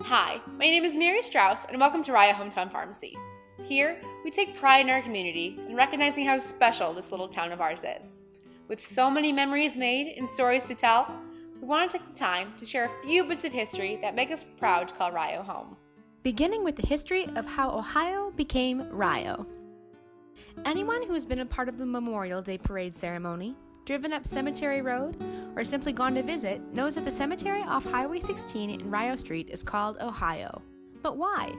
Hi, my name is Mary Strauss, and welcome to Rio Hometown Pharmacy. Here, we take pride in our community and recognizing how special this little town of ours is. With so many memories made and stories to tell, we want to take the time to share a few bits of history that make us proud to call Rio home. Beginning with the history of how Ohio became Rio. Anyone who has been a part of the Memorial Day Parade ceremony, driven up Cemetery Road, or simply gone to visit knows that the cemetery off Highway 16 in Rio Street is called Ohio. But why?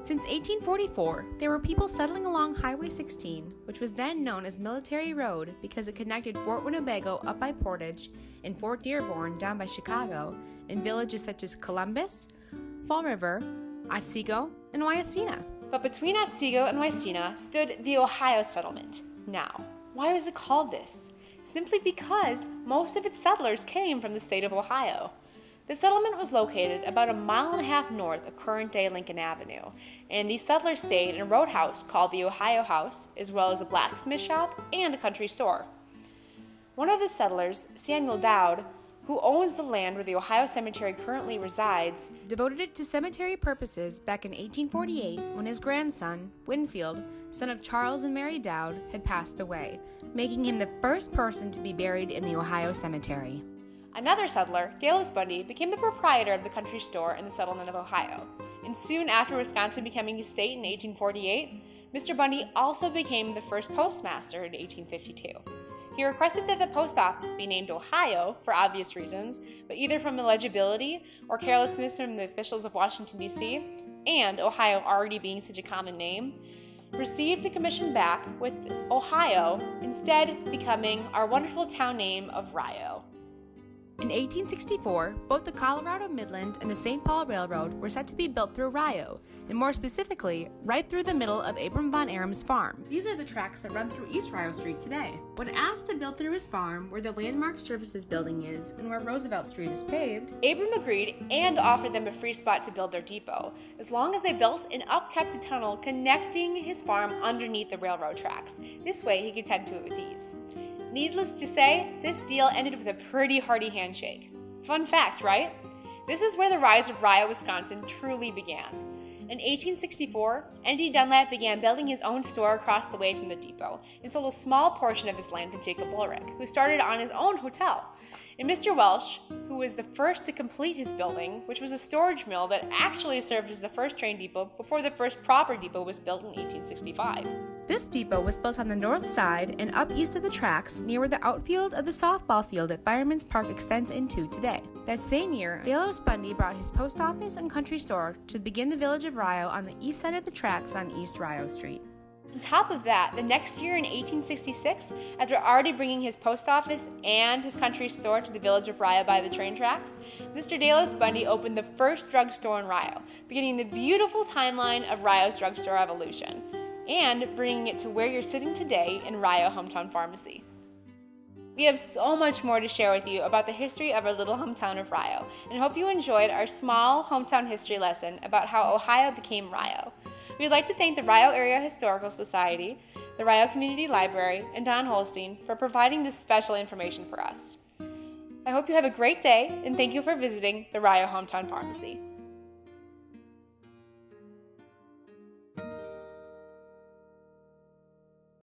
Since 1844, there were people settling along Highway 16, which was then known as Military Road because it connected Fort Winnebago up by Portage and Fort Dearborn down by Chicago, and villages such as Columbus, Fall River, Otsego, and Wyacina. But between Otsego and Wyacina stood the Ohio settlement. Now, why was it called this? Simply because most of its settlers came from the state of Ohio. The settlement was located about a mile and a half north of current-day Lincoln Avenue, and these settlers stayed in a roadhouse called the Ohio House, as well as a blacksmith shop and a country store. One of the settlers, Samuel Dowd, who owns the land where the Ohio Cemetery currently resides, devoted it to cemetery purposes back in 1848 when his grandson, Winfield, son of Charles and Mary Dowd, had passed away, making him the first person to be buried in the Ohio Cemetery. Another settler, Dallas Bundy, became the proprietor of the country store in the settlement of Ohio, and soon after Wisconsin becoming a state in 1848, Mr. Bundy also became the first postmaster in 1852. He requested that the post office be named Ohio for obvious reasons, but either from illegibility or carelessness from the officials of Washington, D.C., and Ohio already being such a common name, received the commission back with Ohio instead becoming our wonderful town name of Rio. In 1864, both the Colorado Midland and the St. Paul Railroad were set to be built through Rio, and more specifically, right through the middle of Abram von Erem's farm. These are the tracks that run through East Rio Street today. When asked to build through his farm, where the Landmark Services building is and where Roosevelt Street is paved, Abram agreed and offered them a free spot to build their depot, as long as they built and upkept the tunnel connecting his farm underneath the railroad tracks. This way he could tend to it with ease. Needless to say, this deal ended with a pretty hearty handshake. Fun fact, right? This is where the rise of Rio, Wisconsin truly began. In 1864, N.D. Dunlap began building his own store across the way from the depot and sold a small portion of his land to Jacob Ulrich, who started on his own hotel. And Mr. Welsh, who was the first to complete his building, which was a storage mill that actually served as the first train depot before the first proper depot was built in 1865. This depot was built on the north side and up east of the tracks near where the outfield of the softball field at Fireman's Park extends into today. That same year, Dallas Bundy brought his post office and country store to begin the village of Rio on the east side of the tracks on East Rio Street. On top of that, the next year in 1866, after already bringing his post office and his country store to the village of Rio by the train tracks, Mr. Dallas Bundy opened the first drugstore in Rio, beginning the beautiful timeline of Rio's drugstore evolution, and bringing it to where you're sitting today in Rio Hometown Pharmacy. We have so much more to share with you about the history of our little hometown of Rio, and hope you enjoyed our small hometown history lesson about how Ohio became Rio. We'd like to thank the Rio Area Historical Society, the Rio Community Library, and Don Holstein for providing this special information for us. I hope you have a great day, and thank you for visiting the Rio Hometown Pharmacy.